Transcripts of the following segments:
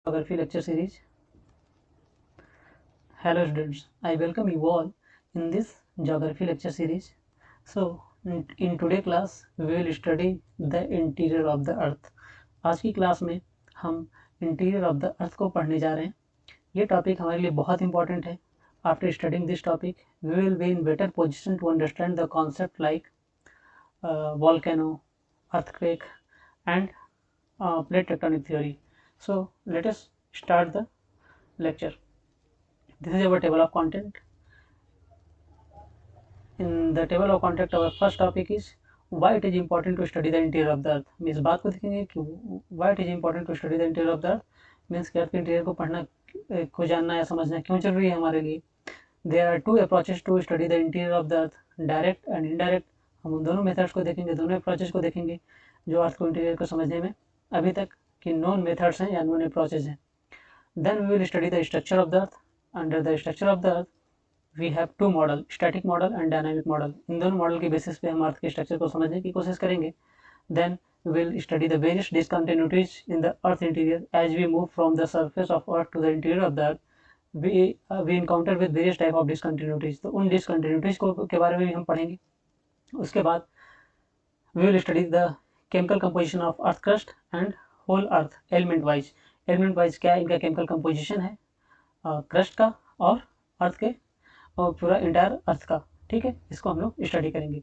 Geography lecture series. Hello students, I welcome you all in this geography lecture series. So in today class we will study the interior of the earth. आज की class में हम interior of the अर्थ को पढ़ने जा रहे हैं. ये टॉपिक हमारे लिए बहुत इंपॉर्टेंट है. After studying this topic we will be in better position to understand the concept like volcano, earthquake and plate tectonic theory. So let us start the lecture. This is our table of content. In the table of content our first topic is why it is important to study the interior of the earth. इस बात को देखेंगे कि why it is important to study the interior of the earth means कि अर्थ के interior को पढ़ना, को जानना या समझना क्यों जरूरी है हमारे लिए. There are two approaches to study the interior of the earth, direct and indirect. हम उन दोनों मेथड्स को देखेंगे, दोनों अप्रोचेस को देखेंगे जो अर्थ को इंटीरियर को समझने में अभी तक की नॉन मेथड्स हैं या नॉन अप्रोचेस हैं. Then we will study the structure of the earth. Under the structure of the earth we have two model, static model and dynamic model. इन दोनों मॉडल के बेसिस पे हम अर्थ के स्ट्रक्चर को समझने की कोशिश करेंगे. Then we will study the various discontinuities in the earth interior. As we move from the surface of earth to the interior of the earth, we encounter with various type of discontinuities. तो उन discontinuities के बारे में भी हम पढ़ेंगे. उसके बाद we will study the chemical composition of earth crust and whole earth element wise. Element wise क्या इनका केमिकल कंपोजिशन है क्रस्ट का और अर्थ के और पूरा इंटायर अर्थ का. ठीक है, इसको हम लोग स्टडी करेंगे.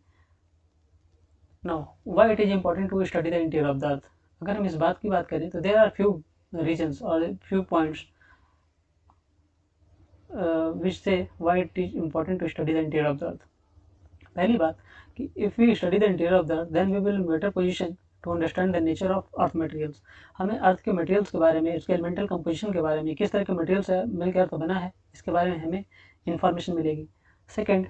Now why it is important to study the interior of the earth. अगर हम इस बात की बात करें तो देयर आर फ्यू रीजन्स और फ्यू पॉइंट्स विच से why it is important to study the interior of the earth. पहली बात कि if we study the interior of the earth then we will better position to understand the nature of earth materials. हमें earth के materials के बारे में, इसके elemental composition के बारे में, किस तरह के मटेरियल्स मिलकर अर्थ बना है, इसके बारे में हमें इंफॉर्मेशन मिलेगी. सेकंड,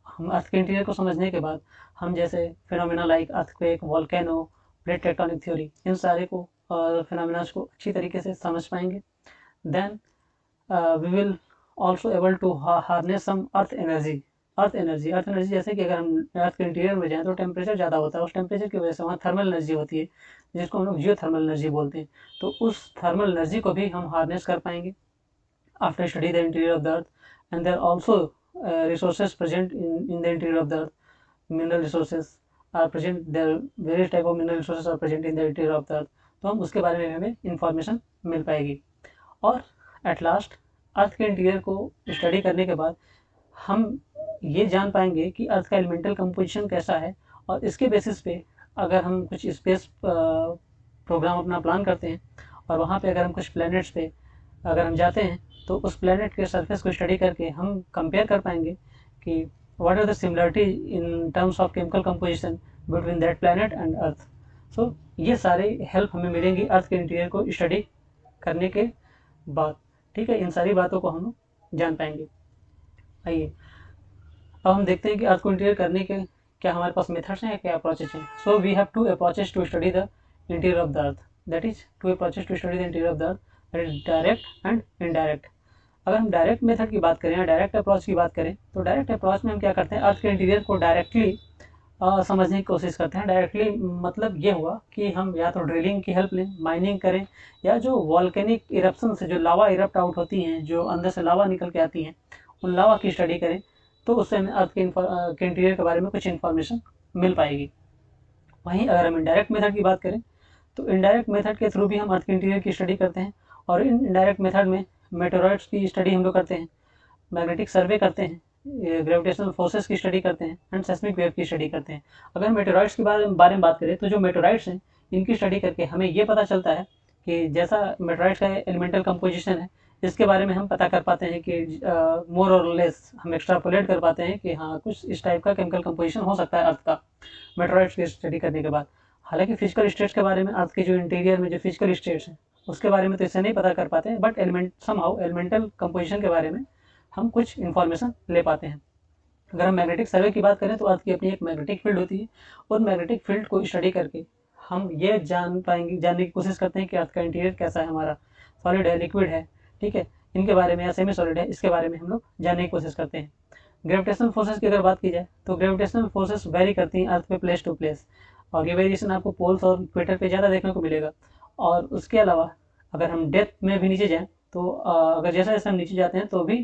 हम अर्थ के इंटीरियर को समझने के बाद हम जैसे phenomena like earthquake, volcano, plate tectonic theory, इन सारे को फिनोमेनास को अच्छी तरीके से समझ पाएंगे. Then we will also able to harness some earth energy. Earth energy जैसे कि अगर हम अर्थ के इंटीरियर में जाएँ तो टेम्परेचर ज़्यादा होता है. उस टेम्परेचर की वजह से वहाँ थर्मल एनर्जी होती है जिसको हम लोग जियो थर्मल एनर्जी बोलते हैं. तो उस थर्मल एनर्जी को भी हम हार्नेस कर पाएंगे after study the interior of the earth. And there also resources present in the interior of the earth. Mineral resources are present, there various type of mineral resources are present in the interior of the earth. तो हम उसके बारे में हमें information मिल पाएगी. और at last अर्थ के interior को स्टडी करने के बाद हम ये जान पाएंगे कि अर्थ का एलिमेंटल कंपोजिशन कैसा है. और इसके बेसिस पे अगर हम कुछ स्पेस प्रोग्राम अपना प्लान करते हैं और वहाँ पे अगर हम कुछ प्लैनेट्स पे अगर हम जाते हैं तो उस प्लैनेट के सरफेस को स्टडी करके हम कंपेयर कर पाएंगे कि what are the similarity in terms of chemical composition between that planet and earth. So ये सारे हेल्प हमें मिलेंगी अर्थ के इंटीरियर को स्टडी करने के बाद. ठीक है, इन सारी बातों को हम जान पाएंगे. आइए अब हम देखते हैं कि अर्थ को इंटीरियर करने के क्या हमारे पास मेथड्स हैं, क्या अप्रोचेज हैं. So we have two approaches to study the interior of the earth. That is two approaches to study the interior of the earth, that is direct and indirect. अगर हम direct method की बात करें या direct approach की बात करें तो डायरेक्ट अप्रोच में हम क्या करते हैं, अर्थ के इंटीरियर को डायरेक्टली समझने की कोशिश करते हैं. डायरेक्टली मतलब ये हुआ कि हम या तो ड्रिलिंग की हेल्प लें, माइनिंग करें, या जो वॉल्केनिक इरप्शन से जो लावा इरप्ट आउट होती हैं, जो अंदर से लावा निकल के आती हैं, उन लावा की स्टडी करें तो उससे हमें अर्थ के इंटीरियर के बारे में कुछ इन्फॉर्मेशन मिल पाएगी. वहीं अगर हम इनडायरेक्ट मेथड की बात करें तो इनडायरेक्ट मेथड के थ्रू भी हम अर्थ के इंटीरियर की स्टडी करते हैं. और इन इनडायरेक्ट मेथड में मेटेरॉइड्स की स्टडी हम लोग करते हैं, मैग्नेटिक सर्वे करते हैं, ग्रेविटेशनल फोर्सेस की स्टडी करते हैं एंड सेस्मिक वेव की स्टडी करते हैं. अगर मेटेरॉइड्स के बारे में बात करें तो जो मेटेरॉइड्स हैं इनकी स्टडी करके हमें ये पता चलता है कि जैसा मेटेरॉइड्स का एलिमेंटल कंपोजिशन है इसके बारे में हम पता कर पाते हैं कि मोर और लेस हम एक्स्ट्रापोलेट कर पाते हैं कि हाँ कुछ इस टाइप का केमिकल कंपोजिशन हो सकता है अर्थ का मेटेरॉइड्स की स्टडी करने के बाद. हालांकि फिजिकल स्टेट्स के बारे में, अर्थ के जो इंटीरियर में जो फिजिकल स्टेट्स हैं उसके बारे में तो इससे नहीं पता कर पाते हैं, बट समहाउ एलिमेंटल कंपोजिशन के बारे में हम कुछ इन्फॉर्मेशन ले पाते हैं. अगर हम मैग्नेटिक सर्वे की बात करें तो अर्थ की अपनी एक मैग्नेटिक फील्ड होती है. उन मैग्नेटिक फील्ड को स्टडी करके हम ये जानने की कोशिश करते हैं कि अर्थ का इंटीरियर कैसा है, हमारा सॉलिड है, लिक्विड है, ठीक है, इनके बारे में, या सेमी सॉलिड है, इसके बारे में हम लोग जानने की कोशिश करते हैं. ग्रेविटेशनल फोर्सेस की अगर बात की जाए तो ग्रेविटेशनल फोर्सेस वेरी करती हैं अर्थ पे प्लेस टू प्लेस, और ये वेरिएशन आपको पोल्स और इक्वेटर पे ज़्यादा देखने को मिलेगा. और उसके अलावा अगर हम डेप्थ में भी नीचे जाएँ तो अगर जैसे जैसे हम नीचे जाते हैं तो भी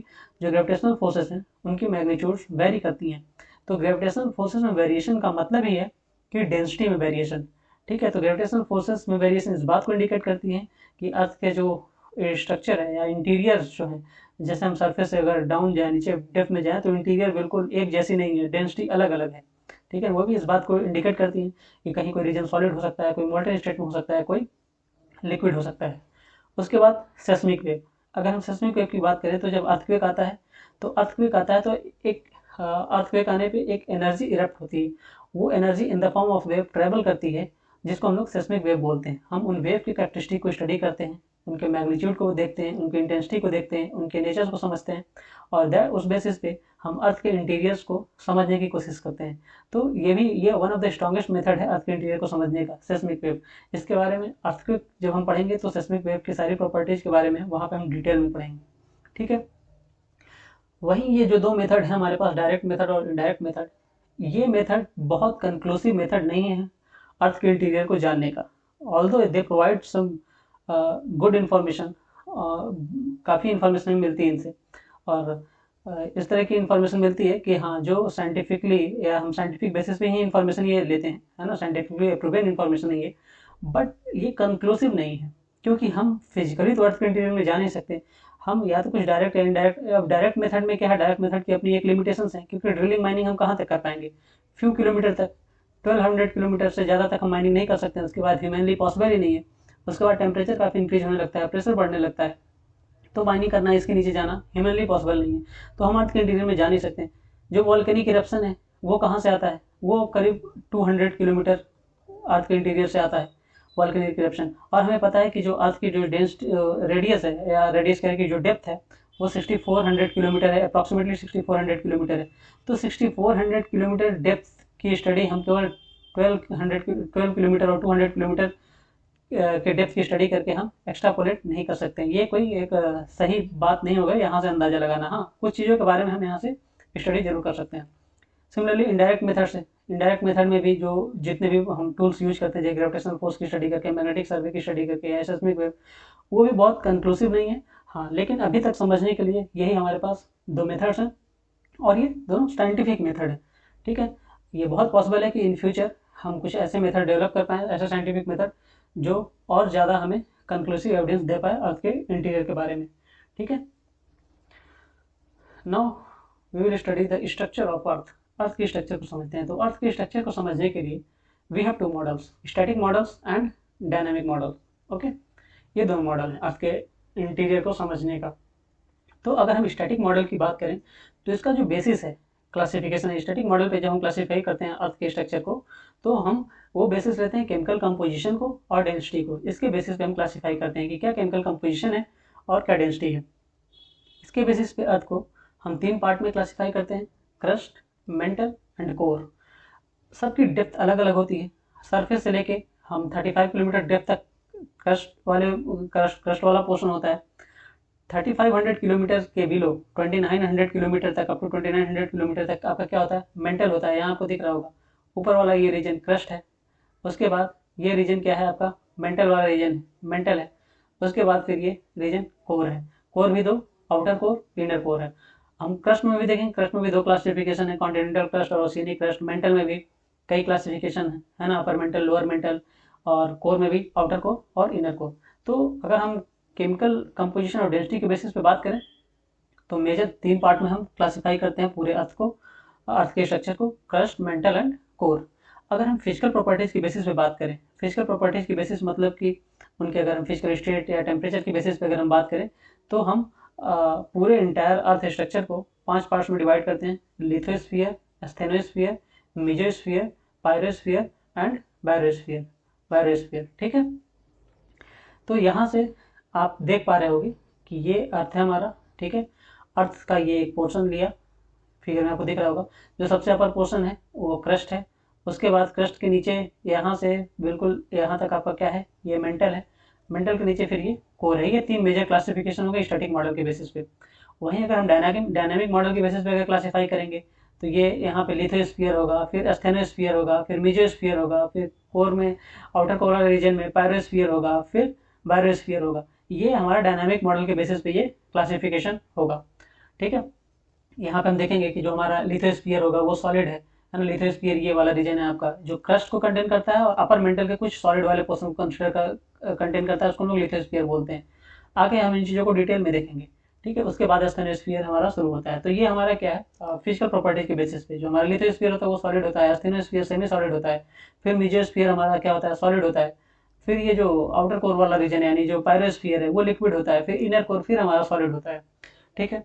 जो ग्रेविटेशनल फोर्सेस हैं उनकी मैग्नीट्यूड्स वेरी करती हैं। तो ग्रेविटेशनल फोर्सेस में वेरिएशन का मतलब ही है कि डेंसिटी में वेरिएशन। ठीक है, तो ग्रेविटेशनल फोर्सेस में वेरिएशन इस बात को इंडिकेट करती हैं कि अर्थ के जो स्ट्रक्चर है या इंटीरियर्स जो हैं, जैसे हम सरफेस से अगर डाउन जाए, नीचे डेप्थ में जाए, तो इंटीरियर बिल्कुल एक जैसी नहीं है, डेंसिटी अलग अलग है। ठीक है, वो भी इस बात को इंडिकेट करती है कि कहीं कोई रीजन सॉलिड हो सकता है, कोई मोल्टेन स्टेट में हो सकता है, कोई लिक्विड हो सकता है। उसके बाद सेस्मिक वेव। अगर हम सेस्मिक वेव की बात करें तो जब अर्थक्वेक आता है तो एक अर्थक्वेक आने पे एक एनर्जी इरप्ट होती है। वो energy in the form of wave travel करती है, जिसको हम लोग सेस्मिक वेव बोलते हैं। हम उन वेव की कैरेक्टरिस्टिक को स्टडी करते हैं, उनके मैग्नीट्यूड को देखते हैं, उनकी इंटेंसिटी को देखते हैं, उनके नेचर को समझते हैं, और दैट उस बेसिस पे हम अर्थ के इंटीरियर्स को समझने की कोशिश करते हैं। तो ये one of the strongest method है अर्थ के इंटीरियर को समझने का, सेस्मिक वेव। इसके बारे में अर्थक्वेक जब हम पढ़ेंगे तो सेस्मिक वेव की सारी प्रॉपर्टीज़ के बारे में वहाँ पे हम डिटेल में पढ़ेंगे। ठीक है, वहीं ये जो दो मेथड है हमारे पास, डायरेक्ट मेथड और इनडायरेक्ट मेथड, ये मेथड बहुत कंक्लूसिव मेथड नहीं है अर्थ के इंटीरियर को जानने का। Although they provide some good information, काफ़ी इन्फॉर्मेशन मिलती है इनसे, और इस तरह की इन्फॉर्मेशन मिलती है कि हाँ, जो साइंटिफिकली या हम साइंटिफिक बेसिस पे ही इन्फॉर्मेशन ये लेते हैं, है ना, साइंटिफिकली अप्रूवेड इन्फॉर्मेशन है ये, बट ये कंक्लूसिव नहीं है, क्योंकि हम फिजिकली तो अर्थ के इंटीरियर में जा नहीं सकते। हम या तो कुछ डायरेक्ट या इनडायरेक्ट, अब डायरेक्ट मेथड में क्या है, डायरेक्ट मेथड की अपनी एक लिमिटेशंस है, क्योंकि ड्रिलिंग माइनिंग हम कहाँ तक कर पाएंगे, फ्यू किलोमीटर तक, 1200 किलोमीटर से ज़्यादा तक हम माइनिंग नहीं कर सकते हैं। उसके बाद ह्यूमनली पॉसिबल ही नहीं है। उसके बाद टेम्परेचर काफ़ी इंक्रीज होने लगता है, प्रेशर बढ़ने लगता है, तो माइनिंग करना, इसके नीचे जाना ह्यूमनली पॉसिबल नहीं है। तो हम अर्थ के इंटीरियर में जा नहीं सकते। जो वॉल्केनिक इरप्शन है वो कहाँ से आता है, वो करीब 200 किलोमीटर अर्थ के इंटीरियर से आता है वॉल्केनिक इरप्शन। और हमें पता है कि जो अर्थ की जो डेंस रेडियस है, या रेडियस कह की जो डेप्थ है, वो 6400 किलोमीटर है, अप्रॉक्सीमेटली 6400 किलोमीटर है। तो 6400 किलोमीटर डेप्थ की स्टडी हम केवल 12 किलोमीटर और 200 किलोमीटर के डेप्थ की स्टडी करके हम एक्स्ट्रापोलेट नहीं कर सकते। ये कोई एक सही बात नहीं होगा यहाँ से अंदाज़ा लगाना। हाँ, कुछ चीज़ों के बारे में हम यहाँ से स्टडी जरूर कर सकते हैं। सिमिलरली इनडायरेक्ट मेथड से, इनडायरेक्ट मेथड में भी जो जितने भी हम टूल्स यूज करते हैं, जैसे ग्रेविटेशनल फोर्स की स्टडी करके, मैग्नेटिक सर्वे की स्टडी करके, सेस्मिक वेव, वो भी बहुत कंक्लूसिव नहीं है। हाँ, लेकिन अभी तक समझने के लिए यही हमारे पास दो मेथड्स हैं, और ये दोनों साइंटिफिक मेथड है। ठीक है, ये बहुत पॉसिबल है कि इन फ्यूचर हम कुछ ऐसे मेथड डेवलप कर पाएँ, ऐसे साइंटिफिक मेथड जो और ज़्यादा हमें कंक्लूसिव एविडेंस दे पाए अर्थ के इंटीरियर के बारे में। ठीक है, now we will study the structure of earth. Earth के स्ट्रक्चर को समझते हैं। तो अर्थ के स्ट्रक्चर को समझने के लिए we have two models, static models and dynamic model. Okay, ये दोनों मॉडल हैं अर्थ के इंटीरियर को समझने का। तो अगर हम स्टैटिक मॉडल की बात करें तो इसका जो बेसिस है, क्लासिफिकेशन है, स्टैटिक मॉडल पे जब हम क्लासीफाई करते हैं अर्थ के स्ट्रक्चर को, तो हम वो बेसिस लेते हैं केमिकल कंपोजिशन को और डेंसिटी को। इसके बेसिस पे हम क्लासीफाई करते हैं कि क्या केमिकल कंपोजिशन है और क्या डेंसिटी है। इसके बेसिस पे अर्थ को हम 3 पार्ट में क्लासीफाई करते हैं, क्रस्ट, मेंटल एंड कोर। सबकी डेप्थ अलग अलग होती है। सरफेस से लेके हम 35 किलोमीटर डेप्थ तक क्रस्ट वाला पोर्शन होता है। 3500 किलोमीटर के बिलो 2900 किलोमीटर तक, अप टू 2900 किलोमीटर तक आपका क्या होता है, मेंटल होता है। यहाँ आपको दिख रहा होगा ऊपर वाला ये रीजन क्रस्ट है। उसके बाद ये रीजन क्या है आपका, मेंटल वाला रीजन मेंटल है। उसके बाद फिर ये रीजन कोर है। कोर भी दो, आउटर कोर, इनर कोर है। हम क्रस्ट में भी देखेंगे, क्रस्ट में भी दो क्लासिफिकेशन है, कॉन्टिनेंटल क्रस्ट और ओशियनिक क्रस्ट। मेंटल में भी कई क्लासिफिकेशन है ना, अपर मेंटल, लोअर मेंटल, और कोर में भी आउटर कोर और इनर कोर। तो अगर हम केमिकल कंपोजिशन और डेंसिटी के बेसिस पे बात करें तो मेजर 3 पार्ट में हम क्लासिफाई करते हैं पूरे अर्थ को, अर्थ के स्ट्रक्चर को, क्रस्ट, मेंटल एंड कोर। अगर हम फिजिकल प्रॉपर्टीज़ की बेसिस पे बात करें, फिजिकल प्रॉपर्टीज़ की बेसिस मतलब कि उनके अगर हम फिजिकल स्टेट या टेम्परेचर की बेसिस पे अगर हम बात करें तो हम पूरे इंटायर अर्थ स्ट्रक्चर को 5 पार्ट्स में डिवाइड करते हैं, lithosphere, asthenosphere, mesosphere, pyrosphere and biosphere. ठीक है, तो यहाँ से आप देख पा रहे होगे कि ये अर्थ है हमारा। ठीक है, अर्थ का ये एक पोर्शन लिया, फिगर में आपको दिख रहा होगा। जो सबसे अपर पोर्शन है वो क्रस्ट है। उसके बाद क्रस्ट के नीचे यहाँ से बिल्कुल यहाँ तक आपका क्या है, ये मेंटल है। मेंटल के नीचे फिर ये कोर है। ये 3 मेजर क्लासिफिकेशन हो गए स्टैटिक मॉडल के बेसिस पे। वहीं अगर हम डायनामिक मॉडल के बेसिस पे अगर क्लासीफाई करेंगे तो ये यहाँ पे लिथोस्फीयर होगा, फिर एस्थेनोस्फीयर होगा, फिर मेसोस्फीयर होगा, फिर कोर में आउटर कोर रीजन में पायरोस्फीयर होगा, फिर बायोस्फीयर होगा। ये हमारा डायनामिक मॉडल के बेसिस पे ये क्लासिफिकेशन होगा, ठीक है। यहाँ पे हम देखेंगे कि जो हमारा लिथोस्फीयर होगा वो सॉलिड है ना। लिथोस्फीयर ये वाला रीजन है आपका जो क्रस्ट को कंटेन करता है और अपर मेंटल के कुछ सॉलिड वाले पोर्शन को कंसिडर का कंटेन करता है, उसको हम लोग लिथोस्फीयर बोलते हैं। आगे हम इन चीज़ों को डिटेल में देखेंगे, ठीक है। उसके बाद एस्थेनोस्फीयर हमारा शुरू होता है। तो ये हमारा क्या है, फिजिकल प्रॉपर्टीज के बेसिस पे जो हमारा लिथोस्फीयर होता है वो सॉलिड होता है, एस्थेनोस्फीयर सेमी सॉलिड होता है, फिर मेसोस्फीयर हमारा क्या होता है, सॉलिड होता है, फिर ये जो आउटर कोर वाला रीजन यानी जो पायरोस्फीयर है वो लिक्विड होता है, फिर इनर कोर फिर हमारा सॉलिड होता है, ठीक है।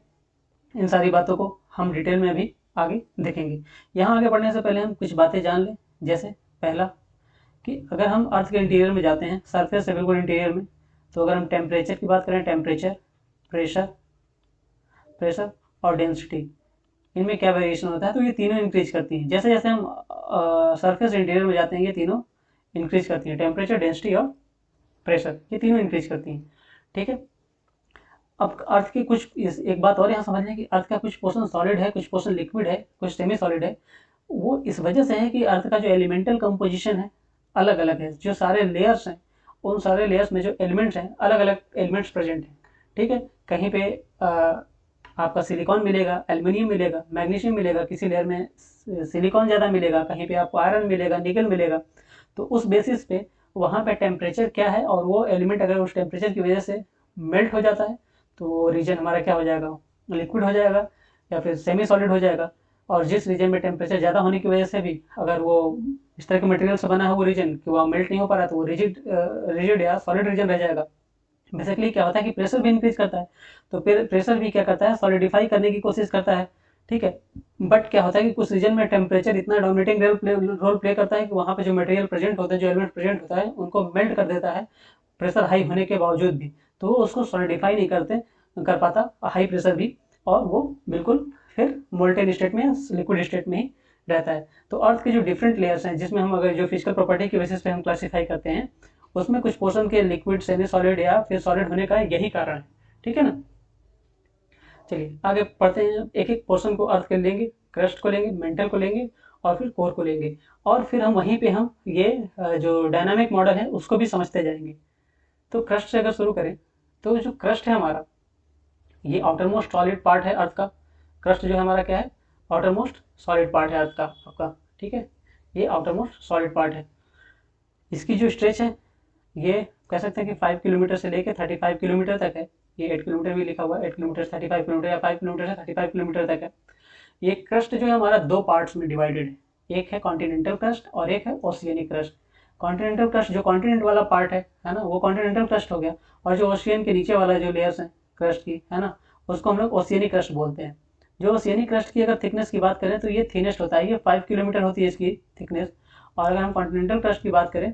इन सारी बातों को हम डिटेल में भी आगे देखेंगे। यहाँ आगे बढ़ने से पहले हम कुछ बातें जान लें। जैसे पहला कि अगर हम अर्थ के इंटीरियर में जाते हैं, सरफेस से बिल्कुल इंटीरियर में, तो अगर हम टेम्परेचर की बात करें, टेम्परेचर, प्रेशर और डेंसिटी, इनमें क्या वेरिएशन होता है, तो ये तीनों इंक्रीज करती हैं। जैसे जैसे हम सरफेस इंटीरियर में जाते हैं ये तीनों इंक्रीज करती हैं, टेम्परेचर, डेंसिटी और प्रेशर, ये तीनों इंक्रीज करती हैं, ठीक है। अब अर्थ की कुछ एक बात और यहाँ समझ लें कि अर्थ का कुछ पोर्शन सॉलिड है, कुछ पोर्शन लिक्विड है, कुछ सेमी सॉलिड है। वो इस वजह से है कि अर्थ का जो एलिमेंटल कंपोजिशन है अलग अलग है। जो सारे लेयर्स हैं उन सारे लेयर्स में जो एलिमेंट्स हैं अलग अलग एलिमेंट्स प्रेजेंट हैं, ठीक है। कहीं पे आपका सिलिकॉन मिलेगा, एल्युमिनियम मिलेगा, मैग्नीशियम मिलेगा, किसी लेयर में सिलिकॉन ज़्यादा मिलेगा, कहीं पे आपको आयरन मिलेगा, निकल मिलेगा। तो उस बेसिस पे वहाँ पे टेम्परेचर क्या है और वो एलिमेंट अगर उस टेम्परेचर की वजह से मेल्ट हो जाता है तो रीजन हमारा क्या हो जाएगा, लिक्विड हो जाएगा या फिर सेमी सॉलिड हो जाएगा। और जिस रीजन में टेम्परेचर ज़्यादा होने की वजह से भी अगर वो इस तरह के मटेरियल से बना है वो रीजन कि वहाँ मेल्ट नहीं हो पा रहा, तो वो रिजिड या सॉलिड रीजन रह जाएगा। बेसिकली क्या होता है कि प्रेशर भी इंक्रीज करता है, तो फिर प्रेशर भी क्या करता है, सॉलिडिफाई करने की कोशिश करता है, ठीक है। बट क्या होता है कि कुछ रीजन में टेम्परेचर इतना डोमिनेटिंग रोल प्ले करता है कि वहाँ पे जो मटेरियल प्रेजेंट होता है, जो एलिमेंट प्रेजेंट होता है, उनको मेल्ट कर देता है प्रेशर हाई होने के बावजूद भी। तो वो उसको सॉलिडिफाई नहीं कर पाता हाई प्रेशर भी, और वो बिल्कुल फिर मोल्टेन स्टेट में, लिक्विड स्टेट में ही रहता है। तो अर्थ के जो डिफरेंट लेयर्स हैं जिसमें हम अगर जो फिजिकल प्रॉपर्टी की बेसिस पे हम क्लासीफाई करते हैं, उसमें कुछ पोर्शन के लिक्विड, सेमी सॉलिड या फिर सॉलिड होने का यही कारण है, ठीक है ना। चलिए आगे पढ़ते हैं। एक एक पोर्शन को अर्थ के लेंगे, क्रस्ट को लेंगे, मेंटल को लेंगे और फिर कोर को लेंगे, और फिर हम वहीं पे हम ये जो डायनामिक मॉडल है उसको भी समझते जाएंगे। तो क्रस्ट से अगर शुरू करें तो जो क्रस्ट है हमारा, ये आउटर मोस्ट सॉलिड पार्ट है अर्थ का। क्रस्ट जो है हमारा क्या है, आउटर मोस्ट सॉलिड पार्ट है अर्थ का आपका, ठीक है। ये आउटर मोस्ट सॉलिड पार्ट है। इसकी जो स्ट्रेच है ये कह सकते हैं कि 5 किलोमीटर से लेकर 35 किलोमीटर तक है। ये 8 किलोमीटर भी लिखा हुआ है, 8 किलोमीटर, 35 किलोमीटर या 5 किलोमीटर से 35 किलोमीटर तक है। ये क्रस्ट जो है हमारा दो पार्ट्स में डिवाइडेड है, एक है कॉन्टिनेंटल क्रस्ट और एक है ओशियनिक क्रस्ट। कॉन्टिनेंटल क्रस्ट जो कॉन्टिनेंट वाला पार्ट है ना, वो कॉन्टिनेंटल क्रस्ट हो गया, और जो ओशियन के नीचे वाला जो लेयर्स है क्रस्ट की, है ना, उसको हम लोग ओशियनिक क्रस्ट बोलते हैं। जो ओशियनिक क्रस्ट की अगर थिकनेस की बात करें तो ये थिनेस्ट होता है, ये 5 किलोमीटर होती है इसकी थिकनेस। और अगर हम कॉन्टिनेंटल क्रस्ट की बात करें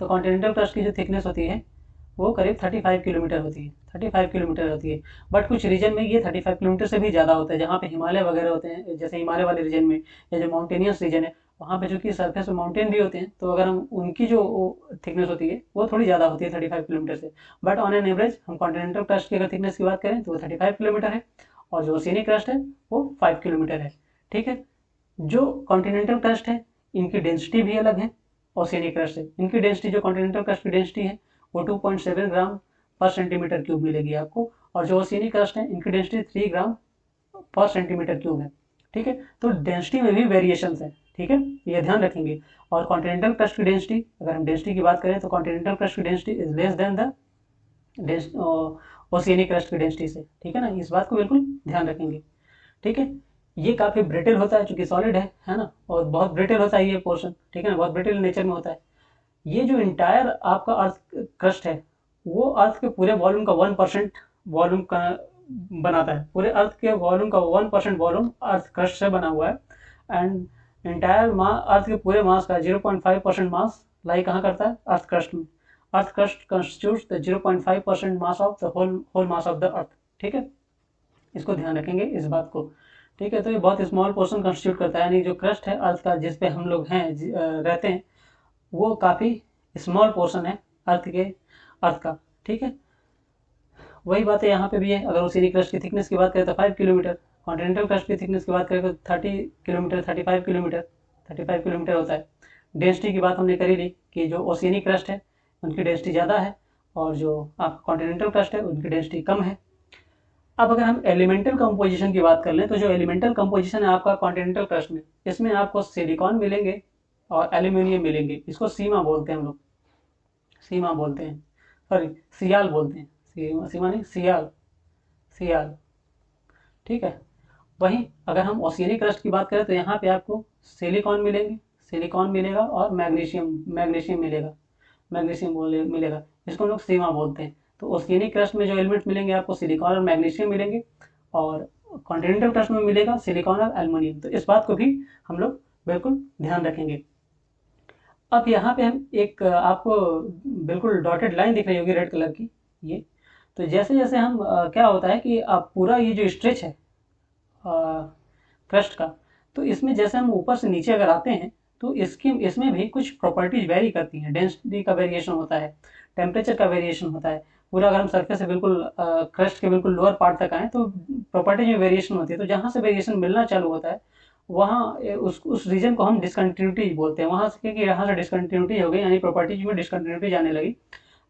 तो कॉन्टिनेंटल क्रस्ट की जो थिकनेस होती है वो करीब 35 किलोमीटर होती है, 35 किलोमीटर होती है। बट कुछ रीजन में ये 35 किलोमीटर से भी ज़्यादा होता है, जहाँ पे हिमालय वगैरह होते हैं, जैसे हिमालय वाले रीजन में या जो माउंटेनियस रीजन है वहाँ पे चूँकि सरफेस में माउंटेन भी होते हैं, तो अगर हम उनकी जो थिकनेस होती है वो थोड़ी ज़्यादा होती है 35 किलोमीटर से। बट ऑन एन एवरेज हम कॉन्टिनेंटल क्रस्ट की अगर थिकनेस की बात करें तो वो 35 किलोमीटर है, और जो ओशियनिक क्रस्ट है वो 5 किलोमीटर है, ठीक है। जो कॉन्टिनेंटल क्रस्ट है इनकी डेंसिटी भी अलग है ओशियनिक क्रस्ट से। इनकी डेंसिटी, जो कॉन्टिनेंटल क्रस्ट की डेंसिटी है वो 2.7 ग्राम पर सेंटीमीटर क्यूब मिलेगी आपको, और जो ओशियनिक क्रस्ट है इनकी डेंसिटी 3 ग्राम पर सेंटीमीटर क्यूब है, ठीक है। तो डेंसिटी में भी वेरिएशंस है, ठीक है, ये ध्यान रखेंगे। और कॉन्टिनेंटल क्रस्ट की डेंसिटी, अगर हम डेंसिटी की बात करें तो कॉन्टिनेंटल क्रस्ट की density is less than the oceanic crust की डेंसिटी से, ठीक है ना, इस बात को बिल्कुल ध्यान रखेंगे, ठीक है। ये काफ़ी ब्रिटल होता है चूंकि सॉलिड है ना, और बहुत ब्रिटल होता है ये पोर्शन, ठीक है ना, बहुत ब्रिटल नेचर में होता है। ये जो इंटायर आपका अर्थ क्रस्ट है वो अर्थ के पूरे वॉल्यूम का 1% वॉल्यूम का बनाता है। पूरे अर्थ के वॉल्यूम का 1% वॉल्यूम अर्थ क्रस्ट से बना हुआ है। एंड इंटायर अर्थ के पूरे मास का 0.5% मास लाई कहाँ करता है, अर्थ क्रस्ट में। Earth crust constitutes the 0.5% mass of the whole mass of the earth, ठीक है। इसको ध्यान रखेंगे इस बात को, ठीक है। तो ये बहुत स्मॉल पोर्शन कंस्टिट्यूट करता है, यानी जो क्रस्ट है अर्थ का जिस पे हम लोग हैं रहते हैं, वो काफ़ी स्मॉल पोर्शन है अर्थ का, ठीक है। वही बात है यहाँ पे भी है। अगर ओशियनिक क्रस्ट की थिकनेस की बात करें तो 5 किलोमीटर, कॉन्टिनेंटल क्रस्ट की थिकनेस की बात करें तो 30 किलोमीटर, 35 किलोमीटर, 35 किलोमीटर होता है। डेंसिटी की बात हमने करी ली कि जो ओशियनिक क्रस्ट है उनकी डेंसिटी ज़्यादा है, और जो आपका कॉन्टिनेंटल क्रस्ट है उनकी डेंसिटी कम है। अब अगर हम एलिमेंटल कंपोजिशन की बात कर लें तो जो एलिमेंटल कंपोजिशन है आपका कॉन्टिनेंटल क्रस्ट में, इसमें आपको सिलिकॉन मिलेंगे और एल्यूमिनियम मिलेंगे। इसको सीमा बोलते हैं हम लोग, सीमा बोलते हैं, सॉरी सियाल बोलते हैं, सीमा सीमा नहीं सियाल, सियाल, ठीक है। वहीं अगर हम ओशियनिक क्रस्ट की बात करें तो यहाँ पे आपको सिलिकॉन मिलेंगे, सिलिकॉन मिलेगा और मैग्नीशियम, मैग्नीशियम मिलेगा, मैग्नीशियम मिलेगा। इसको हम लोग सीमा बोलते हैं। तो ओशियनिक क्रस्ट में जो एलिमेंट मिलेंगे आपको सिलिकॉन और मैग्नीशियम मिलेंगे, और कॉन्टिनेंटल क्रस्ट में मिलेगा सिलिकॉन और एल्युमिनियम। तो इस बात को भी हम लोग बिल्कुल ध्यान रखेंगे। अब यहाँ पे हम एक आपको बिल्कुल डॉटेड लाइन दिख रही होगी रेड कलर की, ये तो जैसे जैसे हम क्या होता है कि आप पूरा ये जो स्ट्रेच है क्रस्ट का, तो इसमें जैसे हम ऊपर से नीचे अगर आते हैं तो इसकी इसमें भी कुछ प्रॉपर्टीज वेरी करती हैं। डेंसिटी का वेरिएशन होता है, टेम्परेचर का वेरिएशन होता है। पूरा अगर हम सरफेस से बिल्कुल क्रस्ट के बिल्कुल लोअर पार्ट तक आएँ तो प्रॉपर्टीज में वेरिएशन होती है। तो जहाँ से वेरिएशन मिलना चालू होता है वहाँ उस रीजन को हम डिसकंटिन्यूटी बोलते हैं। वहाँ से क्योंकि यहाँ से डिसकंटिन्यूटी हो गई, यानी प्रॉपर्टीज में डिसकंटिन्यूटी जाने लगी,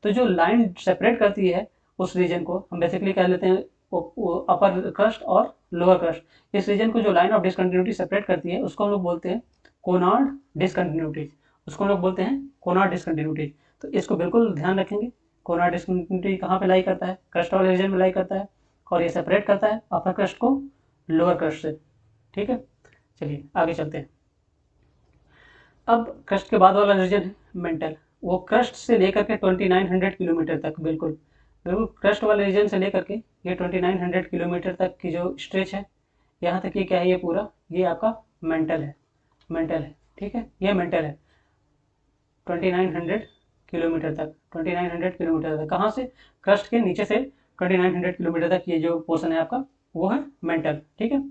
तो जो लाइन सेपरेट करती है उस रीजन को हम बेसिकली कह लेते हैं अपर क्रस्ट और लोअर क्रस्ट। इस रीजन को जो लाइन ऑफ डिसकंटिन्यूटी सेपरेट करती है उसको हम लोग बोलते हैं कोनार्ड डिसकंटिन्यूटीज, उसको हम लोग बोलते हैं कोनार्ड डिसकंटिन्यूटीज। तो इसको बिल्कुल ध्यान रखेंगे। कोनार्ड डिसकंटिन्यूटी कहाँ पे लाई करता है? क्रस्ट वाले रीजन में लाई करता है, और ये सेपरेट करता है अपर क्रस्ट को लोअर क्रस्ट से, ठीक है। चलिए आगे चलते हैं। अब क्रस्ट के बाद वाला रीजन है मेंटल। वो क्रस्ट से लेकर के 2900 किलोमीटर तक, बिल्कुल बिल्कुल क्रस्ट वाले रीजन से लेकर के ये 2900 किलोमीटर तक की जो स्ट्रेच है, यहाँ तक ये क्या है, ये पूरा ये आपका मेंटल है, मेंटल है, ठीक है। ये मेंटल है 2900 किलोमीटर तक, 2900 किलोमीटर तक। कहाँ से? क्रस्ट के नीचे से 2900 किलोमीटर तक ये जो पोर्शन है आपका वो है मेंटल, ठीक है।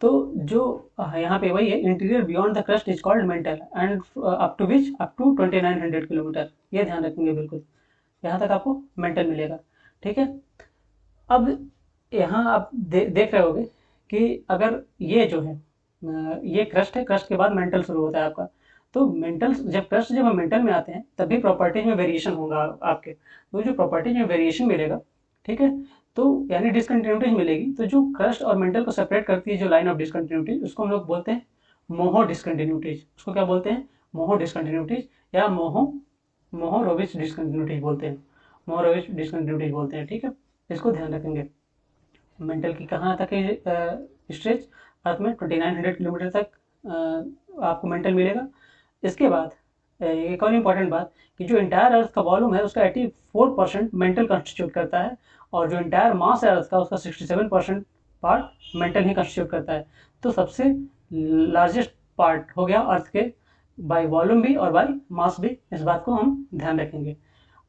तो जो यहाँ पे वही है, interior beyond the crust is called mantle and up to which up to 2900 kilometre, ये ध्यान रखेंगे बिल्कुल। यहाँ तक आपको मेंटल मिलेगा, ठीक है। अब यहाँ आप देख रहे होगे कि अगर ये जो है ये क्रस्ट है, क्रस्ट के बाद मेंटल शुरू होता है आपका। तो मेंटल जब हम मेंटल में आते हैं तभी प्रॉपर्टीज में वेरिएशन होगा आपके। तो जो प्रॉपर्टीज में वेरिएशन मिलेगा, ठीक है, तो यानी डिसकंटिन्यूटीज मिलेगी। तो जो क्रस्ट और मेंटल को सेपरेट करती है जो लाइन ऑफ डिसकंटिन्यूटीज, उसको हम लोग बोलते हैं मोहो डिसकंटिन्यूटीज। उसको क्या बोलते हैं? मोहो डिसकंटिन्यूटीज, या मोहोरोविच डिसकंटिन्यूटीज बोलते हैं, मोहोरोविच डिसकंटिन्यूटीज बोलते हैं, ठीक है। इसको ध्यान रखेंगे। मेंटल की कहाँ तक है स्ट्रेच? अर्थ में 2900 किलोमीटर तक आपको मेंटल मिलेगा। इसके बाद एक और इम्पॉर्टेंट बात कि जो इंटायर अर्थ का वॉल्यूम है उसका 84% मेंटल कंस्टिट्यूट करता है, और जो इंटायर मास है अर्थ का उसका 67% पार्ट मेंटल ही कंस्टिट्यूट करता है। तो सबसे लार्जेस्ट पार्ट हो गया अर्थ के, बाय वॉल्यूम भी और बाय मास भी। इस बात को हम ध्यान रखेंगे।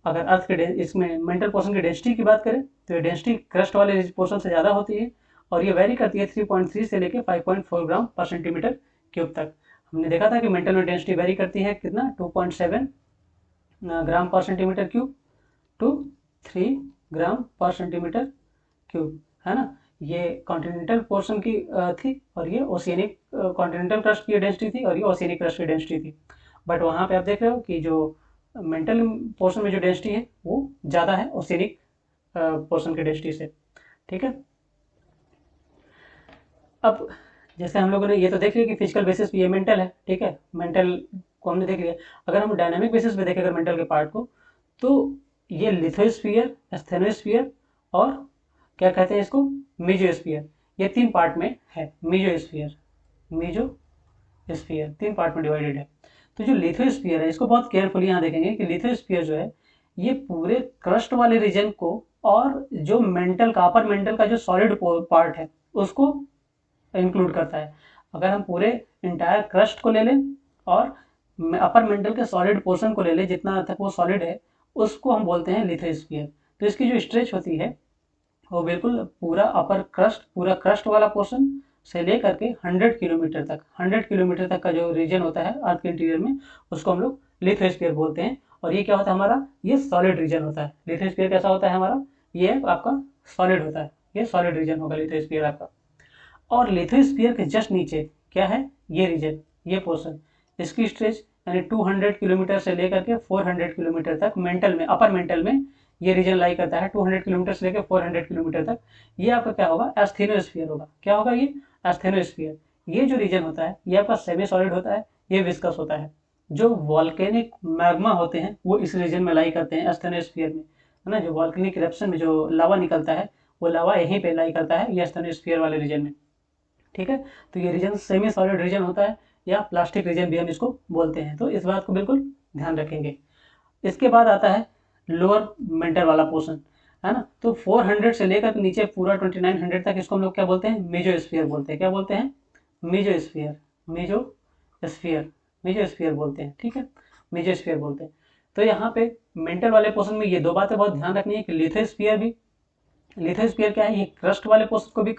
अगर अर्थ के इसमें मेंटल पोर्शन की डेंसिटी की बात करें तो ये डेंसिटी क्रस्ट वाले पोर्शन से ज़्यादा होती है, और ये वेरी करती है 3.3 से लेकर 5.4 ग्राम पर सेंटीमीटर क्यूब तक। हमने देखा था कि मेंटल में डेंसिटी वेरी करती है कितना, 2.7 ग्राम पर सेंटीमीटर क्यूब टू 3 ग्राम पर सेंटीमीटर क्यूब, है ना। ये कॉन्टिनेंटल पोर्शन की थी, और ये ओशियनिक कॉन्टिनेंटल क्रस्ट की डेंसिटी थी, और ये ओशियनिक क्रस्ट की डेंसिटी थी। बट वहाँ पे आप देख रहे हो कि जो मेंटल पोर्शन में जो डेंसिटी है वो ज़्यादा है ओशियनिक पोर्शन की डेंसिटी से, ठीक है। अब जैसे हम लोगों ने ये तो देख लिया कि फिजिकल बेसिस पे ये मेंटल है, ठीक है, मेंटल को हमने देख लिया। अगर हम डायनामिक बेसिस पे देखें अगर मेंटल के पार्ट को, तो ये लिथोस्फीयर, एस्थेनोस्फीयर और क्या कहते हैं इसको, मीजोस्फीयर, ये 3 पार्ट में है। मीजोस्फीयर, मीजोस्फीयर 3 पार्ट में डिवाइडेड है। तो जो लिथोस्फीयर है इसको बहुत केयरफुली यहाँ देखेंगे कि लिथोस्फीयर जो है ये पूरे क्रस्ट वाले रीजन को और जो मेंटल का अपर मेंटल का जो सॉलिड पार्ट है उसको इंक्लूड करता है। अगर हम पूरे इंटायर क्रस्ट को ले लें और अपर मेंटल के सॉलिड पोर्शन को ले लें, जितना तक वो सॉलिड है, उसको हम बोलते हैं लिथोस्फीयर। तो इसकी जो स्ट्रेच होती है वो बिल्कुल पूरा अपर क्रस्ट, पूरा क्रस्ट वाला पोर्शन से लेकर के 100 किलोमीटर तक, 100 किलोमीटर तक का जो रीजन होता है अर्थ के इंटीरियर में, उसको हम लोग लिथोस्फीयर बोलते हैं। और ये क्या होता है हमारा, ये सॉलिड रीजन होता है। लिथोस्फीयर कैसा होता है हमारा, ये आपका सॉलिड होता है, ये सॉलिड रीजन होगा लिथोस्फीयर आपका। और लिथोस्फीयर के जस्ट नीचे क्या है, ये रीजन, ये पोर्शन, इसकी स्ट्रेच यानी 200 किलोमीटर से लेकर के 400 किलोमीटर तक मेंटल में, अपर मेंटल में ये रीजन लाई करता है। 200 किलोमीटर से लेकर 400 किलोमीटर तक ये आपका क्या होगा, एस्थेनोस्फीयर होगा। क्या होगा ये, एस्थेनोस्फीयर। ये जो रीजन होता है ये आपका सेमी सॉलिड होता है, ये विस्कस होता है। जो वॉल्केनिक मैग्मा होते हैं वो इस रीजन में लाई करते हैं, एस्थेनोस्फीयर में, है ना। जो वॉल्केनिक इरप्शन में जो लावा निकलता है वो लावा यहीं पे लाई करता है, ये एस्थेनोस्फीयर वाले रीजन में, ठीक है। तो ये रीजन सेमी सॉलिड रीजन होता है या प्लास्टिक रीजन भी हम इसको बोलते हैं, तो इस बात को बिल्कुल ध्यान रखेंगे। इसके बाद आता है लोअर मेंटल वाला पोर्शन, है ना। तो 400 से लेकर नीचे पूरा 2900 तक इसको हम लोग क्या बोलते हैं, मेजोस्फीयर बोलते हैं। क्या बोलते हैं, मेजोस्फीयर, मेजोस्फीयर, मेजोस्फीयर बोलते हैं, ठीक है, मेजोस्फीयर बोलते हैं। तो यहाँ पे मेंटल वाले पोर्शन में ये दो बातें बहुत ध्यान रखनी है कि लिथोस्फीयर भी, लिथोस्फीयर क्या है, ये क्रस्ट वाले पोर्शन को भी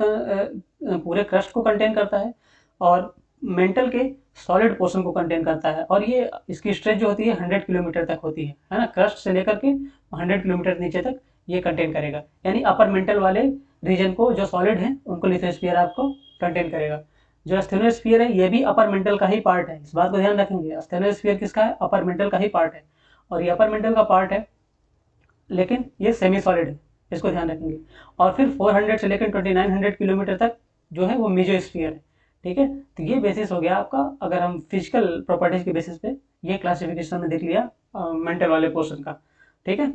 पूरे क्रस्ट को कंटेन करता है और मेंटल के सॉलिड पोर्शन को कंटेन करता है। और ये इसकी स्ट्रेच जो होती है 100 किलोमीटर तक होती है ना। क्रस्ट से लेकर के 100 किलोमीटर नीचे तक ये कंटेन करेगा, यानी अपर मेंटल वाले रीजन को जो सॉलिड है उनको लिथोस्फीयर आपको कंटेन करेगा। जो एस्थेनोस्फीयर है ये भी अपर मेंटल का ही पार्ट है, इस बात को ध्यान रखेंगे। एस्थेनोस्फीयर किसका है, अपर मेंटल का ही पार्ट है, और ये अपर मेंटल का पार्ट है लेकिन ये सेमी सॉलिड है, इसको ध्यान रखेंगे। और फिर 400 से लेकर 2900 किलोमीटर तक जो है वो मेजोस्फीयर है, ठीक है। तो ये बेसिस हो गया आपका, अगर हम फिजिकल प्रॉपर्टीज के बेसिस पे ये क्लासिफिकेशन में देख लिया मेंटल वाले पोर्शन का, ठीक है।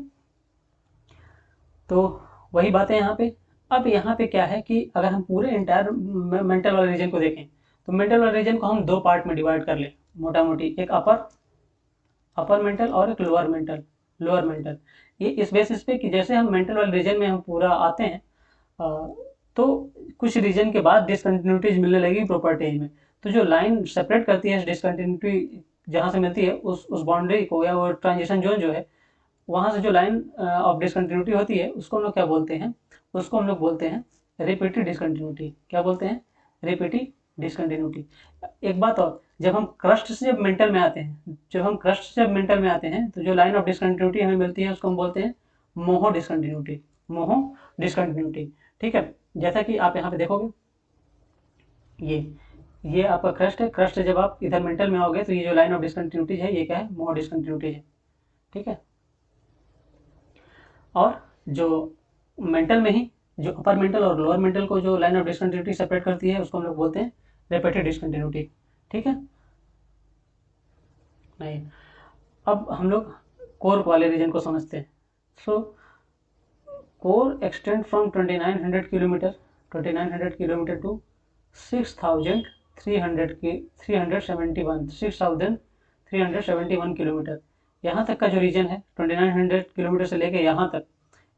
तो वही बात है यहाँ पे। अब यहाँ पे क्या है कि अगर हम पूरे इंटायर मेंटल वाले रीजन को देखें तो मेंटल वाले रीजन को हम दो पार्ट में डिवाइड कर ले मोटा मोटी, एक अपर मेंटल और एक लोअर मेंटल। ये इस बेसिस पे कि जैसे हम मेंटल वाले रीजन में हम पूरा आते हैं तो कुछ रीजन के बाद डिसकंटिन्यूटीज मिलने लगी प्रॉपर्टीज में। तो जो लाइन सेपरेट करती है डिसकंटिन्यूटी जहाँ से मिलती है उस बाउंड्री को या वो ट्रांजिशन जोन जो है, वहाँ से जो लाइन ऑफ डिसकंटिन्यूटी होती है उसको हम लोग क्या बोलते हैं, उसको हम लोग बोलते हैं रिपीटेड डिसकंटिन्यूटी। क्या बोलते हैं, रिपीटेड डिसकंटिन्यूटी। एक बात और, जब हम क्रस्ट से जब मेंटल में आते हैं, तो जो लाइन ऑफ डिसकंटिन्यूटी हमें मिलती है उसको हम बोलते हैं मोहो डिसकंटिन्यूटी, मोहो डिसकंटिन्यूटी, ठीक है। जैसा कि आप यहाँ पे देखोगे ये आपका क्रस्ट है, क्रस्ट से जब आप इधर मेंटल में आओगे तो ये जो लाइन ऑफ डिसकंटिन्यूटी है ये क्या है, मोहो डिसकंटिन्यूटी है, ठीक है। और जो मेंटल में ही जो अपर मेंटल और लोअर मेंटल को जो लाइन ऑफ डिसकंटिन्यूटी सेपरेट करती है उसको हम लोग बोलते हैं रिपीटेड डिसकंटिन्यूटी, ठीक है। नहीं, अब हम लोग कोर वाले रीजन को समझते हैं। So core extend from 2900 kilometre to 6371 kilometre. यहाँ तक का जो रीजन है 2900 किलोमीटर से लेके यहाँ तक,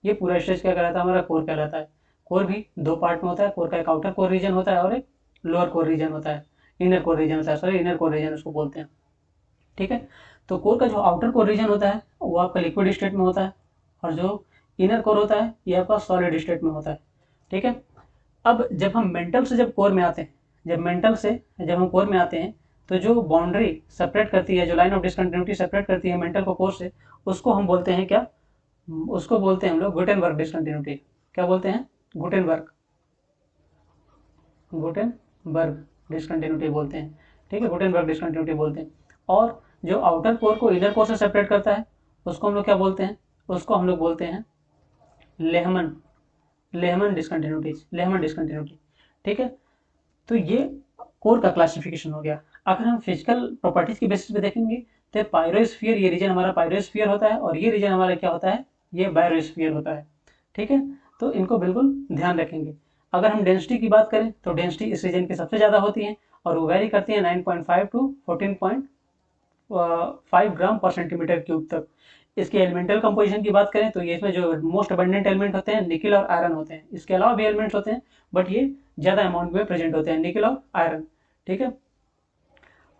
ये पूरा स्ट्रेच क्या कहलाता है, हमारा कोर कहलाता है। कोर भी दो पार्ट में होता है, कोर का एक आउटर कोर रीजन होता है और एक लोअर कोर रीजन होता है, इनर कोर रीजन होता है, सॉरी इनर कोर रीजन उसको बोलते हैं, ठीक है। तो कोर का जो आउटर कोर रीजन होता है वो आपका लिक्विड स्टेट में होता है और जो इनर कोर होता है ये आपका सॉलिड स्टेट में होता है, ठीक है। अब जब हम मेंटल से जब कोर में आते हैं, जब हम कोर में आते हैं तो जो बाउंड्री सेपरेट करती है, जो लाइन ऑफ डिसकंटिन्यूटी सेपरेट करती है मेंटल को कोर से, उसको हम बोलते हैं क्या, उसको बोलते हैं हम लोग गुटेनबर्ग डिसकंटिन्यूटी। क्या बोलते हैं, गुटेनबर्ग डिसकंटिन्यूटी बोलते हैं, ठीक है, गुटेनबर्ग डिसकंटिन्यूटी बोलते हैं। और जो आउटर कोर को इनर कोर से सेपरेट करता है उसको हम लोग क्या बोलते हैं, उसको हम लोग बोलते हैं लेहमन डिसकंटिन्यूटी, ठीक है। तो ये कोर का क्लासिफिकेशन हो गया। अगर हम फिजिकल प्रॉपर्टीज की बेसिस पे देखेंगे तो पायरोस्फीयर, ये रीजन हमारा पायरोस्फीयर होता है और ये रीजन हमारा क्या होता है, ये बायोस्फीयर होता है, ठीक है। तो इनको बिल्कुल ध्यान रखेंगे। अगर हम डेंसिटी की बात करें तो डेंसिटी इस रीजन की सबसे ज़्यादा होती है और वो वेरी करती है 9.5 टू 14.5 ग्राम पर सेंटीमीटर क्यूब तक। इसके एलिमेंटल कंपोजिशन की बात करें तो ये इसमें जो मोस्ट अबंडेंट एलिमेंट होते हैं निकल और आयरन होते हैं। इसके अलावा भी एलिमेंट्स होते हैं बट ये ज़्यादा अमाउंट में प्रेजेंट होते हैं, निकल और आयरन, ठीक है।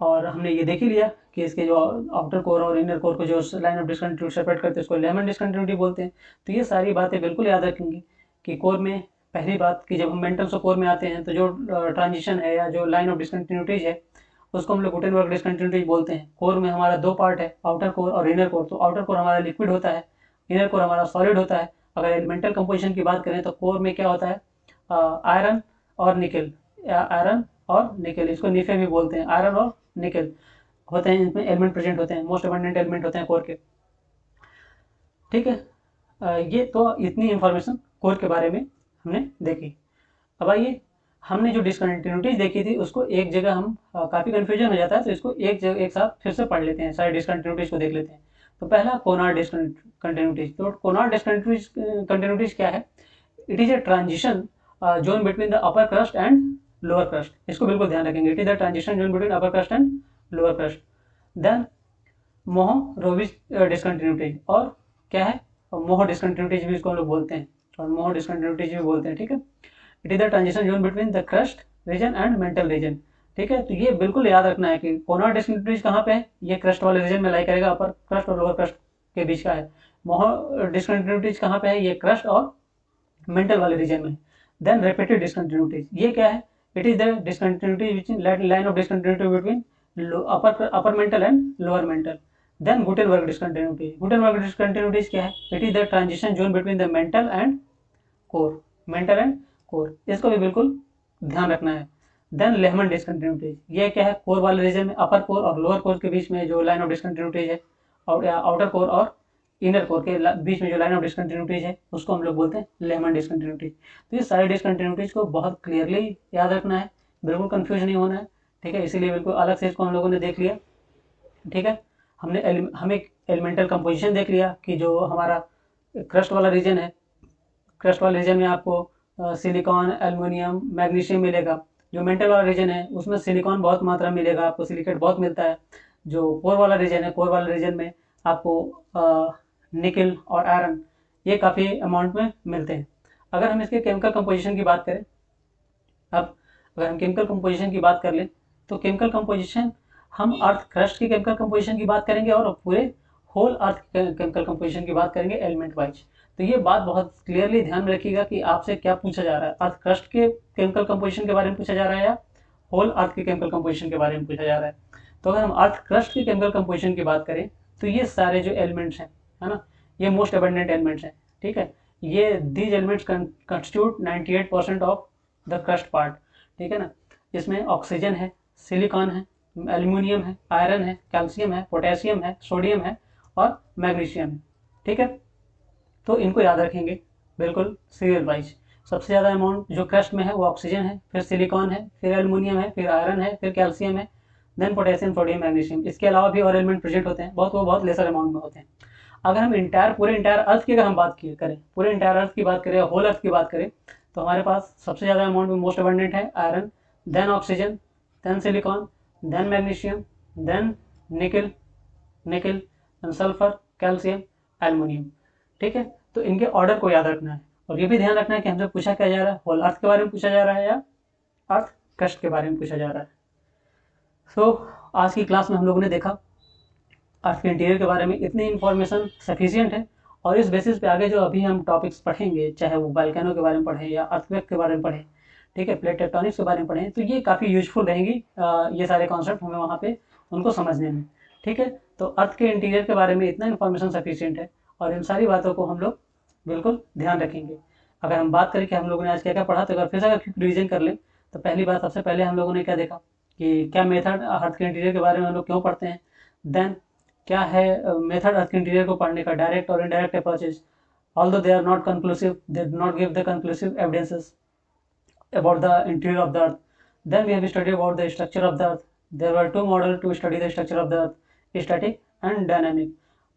और हमने ये देख ही लिया कि इसके जो आउटर कोर और इनर कोर को जो लाइन ऑफ डिसकंटिन्यूटी सेपरेट करते हैं उसको लेमन डिसकंटिन्यूटी बोलते हैं। तो ये सारी बातें बिल्कुल याद रखेंगे कि कोर में पहली बात कि जब हम मेंटल से कोर में आते हैं तो जो ट्रांजिशन है या जो लाइन ऑफ डिसकंटिन्यूटीज है उसको हम लोग गुटेनबर्ग डिसकंटिन्यूटीज बोलते हैं। कोर में हमारा दो पार्ट है, आउटर कोर और इनर कोर। तो आउटर कोर हमारा लिक्विड होता है, इनर कोर हमारा सॉलिड होता है। अगर एलिमेंटल कंपोजिशन की बात करें तो कोर में क्या होता है, आयरन और निकल, इसको निफे भी बोलते हैं, आयरन और निकल। होते हैं, इसमें एलिमेंट प्रेजेंट होते हैं, मोस्ट अबंडेंट एलिमेंट होते हैं कोर के। ठीक है, ये तो इतनी इंफॉर्मेशन कोर के बारे में हमने देखी। अब आइए, हमने जो डिसकंटिन्यूटीज देखी थी उसको एक जगह हम काफ़ी कन्फ्यूजन हो जाता है, तो इसको एक जगह एक साथ फिर से पढ़ लेते हैं, सारी डिसकंटिन्यूटीज को देख लेते हैं। तो पहला कोनार्ड डिसकंटिन्यूटीज। तो कोनार्ड डिसकंटिन्यूटीज कंटिन्यूटीज क्या है? It is a transition zone between the upper crust and lower crust. इसको बिल्कुल ध्यान रखेंगे, it is the transition zone between upper crust and lower crust. Then Mohorovicic discontinuities, और क्या है? मोहो डिसकंटिन्यूटीज भी इसको हम लोग बोलते हैं, और मोहो डिसकंटिन्यूटीज भी बोलते हैं। ठीक है, it is the transition zone between the crust region and mantle region. ठीक है, तो ये बिल्कुल याद रखना है कि कोनार्ड डिसकंटिन्यूटीज कहाँ पे है? ये क्रस्ट वाले रीजन में लाई करेगा, अपर क्रस्ट और लोअर क्रस्ट के बीच का है। मोहो डिसकंटिन्यूटीज कहाँ पे है? ये क्रस्ट और मेंटल वाले रीजन में। देन रिपीटेड डिसकंटिन्यूटीज, ये क्या है? It is the discontinuity which line of discontinuity between upper mantle and lower mantle. Then Gutenberg discontinuity. Gutenberg discontinuities क्या है? It is the transition zone between the mantle and core, mantle and core, इसको भी बिल्कुल ध्यान रखना है। Then Lehmann discontinuities, ये क्या है? कोर वाले रीजन में अपर कोर और लोअर कोर के बीच में जो लाइन ऑफ डिसकंटिन्यूटीज है, और आउटर कोर और इनर कोर के बीच में जो लाइन ऑफ डिसकंटिन्यूटीज है, उसको हम लोग बोलते हैं लेहमन डिसकंटिन्यूटीज। तो ये सारे डिसकंटिन्यूटीज को बहुत क्लियरली याद रखना है, बिल्कुल कंफ्यूज नहीं होना है। ठीक है, इसीलिए बिल्कुल अलग से इसको हम लोगों ने देख लिया। ठीक है, हमें एलिमेंटल कंपोजिशन देख लिया कि जो हमारा क्रस्ट वाला रीजन है, क्रस्ट वाले रीजन में आपको सिलिकॉन, एल्युमिनियम, मैग्नीशियम मिलेगा। जो मेंटल वाला रीजन है उसमें सिलिकॉन बहुत मात्रा में मिलेगा, आपको सिलिकेट बहुत मिलता है। जो कोर वाला रीजन है, कोर वाले रीजन में आपको निकल और आयरन ये काफ़ी अमाउंट में मिलते हैं। अगर हम इसके केमिकल कंपोजिशन की बात करें, अब अगर हम केमिकल कंपोजिशन की बात कर लें, तो केमिकल कंपोजिशन हम अर्थ क्रस्ट की केमिकल कंपोजिशन की बात करेंगे और पूरे होल अर्थ केमिकल कंपोजिशन की बात करेंगे एलिमेंट वाइज। तो ये बात बहुत क्लियरली ध्यान में रखिएगा कि आपसे क्या पूछा जा रहा है, अर्थ क्रस्ट के केमिकल कंपोजिशन के बारे में पूछा जा रहा है या होल अर्थ के केमिकल कंपोजिशन के बारे में पूछा जा रहा है। तो अगर हम अर्थ क्रस्ट की केमिकल कंपोजिशन की बात करें, तो ये सारे जो एलिमेंट्स हैं, है ना, ये मोस्ट अबंडेंट एलिमेंट्स हैं। ठीक है, ये these elements constitute 98% of the crust part. ठीक है ना, इसमें ऑक्सीजन है, सिलिकॉन है, एल्यूमिनियम है, आयरन है, कैल्शियम है, पोटेशियम है, सोडियम है और मैग्नीशियम है। ठीक है, तो इनको याद रखेंगे बिल्कुल सीरियल वाइज। सबसे ज़्यादा अमाउंट जो क्रस्ट में है वो ऑक्सीजन है, फिर सिलिकॉन है, फिर एल्यूमिनियम है, फिर आयरन है, फिर कैल्शियम है, देन पोटेशियम, सोडियम, मैग्नीशियम। इसके अलावा भी और एलिमेंट प्रेजेंट होते हैं, वो बहुत लेसर अमाउंट में होते हैं। अगर हम पूरे इंटायर अर्थ की अगर हम बात करें, पूरे इंटायर अर्थ की बात करें, होल अर्थ की बात करें, तो हमारे पास सबसे ज़्यादा अमाउंट में मोस्ट अबंडेंट है iron, then oxygen, then silicon, then magnesium, then nickel, then sulphur, calcium, aluminium. ठीक है, तो इनके ऑर्डर को याद रखना है, और ये भी ध्यान रखना है कि हमसे पूछा क्या जा रहा है, होल अर्थ के बारे में पूछा जा रहा है या अर्थ क्रस्ट के बारे में पूछा जा रहा है। सो आज की क्लास में हम लोगों ने देखा अर्थ के इंटीरियर के बारे में, इतनी इन्फॉर्मेशन सफिशियंट है, और इस बेसिस पे आगे जो अभी हम टॉपिक्स पढ़ेंगे, चाहे वो वोल्केनो के बारे में पढ़ें या अर्थक्वेक के बारे में पढ़ें, ठीक है, प्लेट टेक्टोनिक्स के बारे में पढ़ें, तो ये काफ़ी यूजफुल रहेंगी ये सारे कॉन्सेप्ट हमें वहाँ पे उनको समझने में। ठीक है, तो अर्थ के इंटीरियर के बारे में इतना इन्फॉर्मेशन सफिशियंट है, और इन सारी बातों को हम लोग बिल्कुल ध्यान रखेंगे। अगर हम बात करें कि हम लोगों ने आज क्या क्या पढ़ा, तो अगर फिर से अगर क्विक रिविजन कर लें, तो पहली बात, सबसे पहले हम लोगों ने क्या देखा कि क्या मेथड अर्थ के इंटीरियर के बारे में हम लोग क्यों पढ़ते हैं। देन क्या है मेथड अर्थ के इंटीरियर को पढ़ने का, डायरेक्ट और indirect approaches, although they are not conclusive, they do not give the conclusive evidences about the interior of the earth. Then we have studied about the structure of the earth. There were two models to study the structure of the earth, static and dynamic.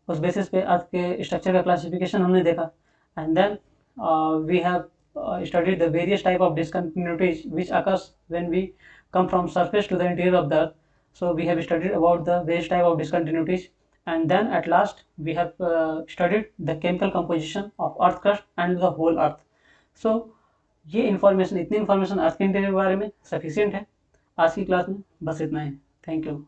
उस basis पे अर्थ के structure का classification हमने देखा, and then we have studied the various type of discontinuities which occurs when we come from surface to the interior of the earth. So we have studied about the various type of discontinuities, and then at last we have studied the chemical composition of earth crust and the whole earth. So ये information, इतनी information अर्थ के interior के बारे में sufficient है। आज की class में बस इतना ही। Thank you.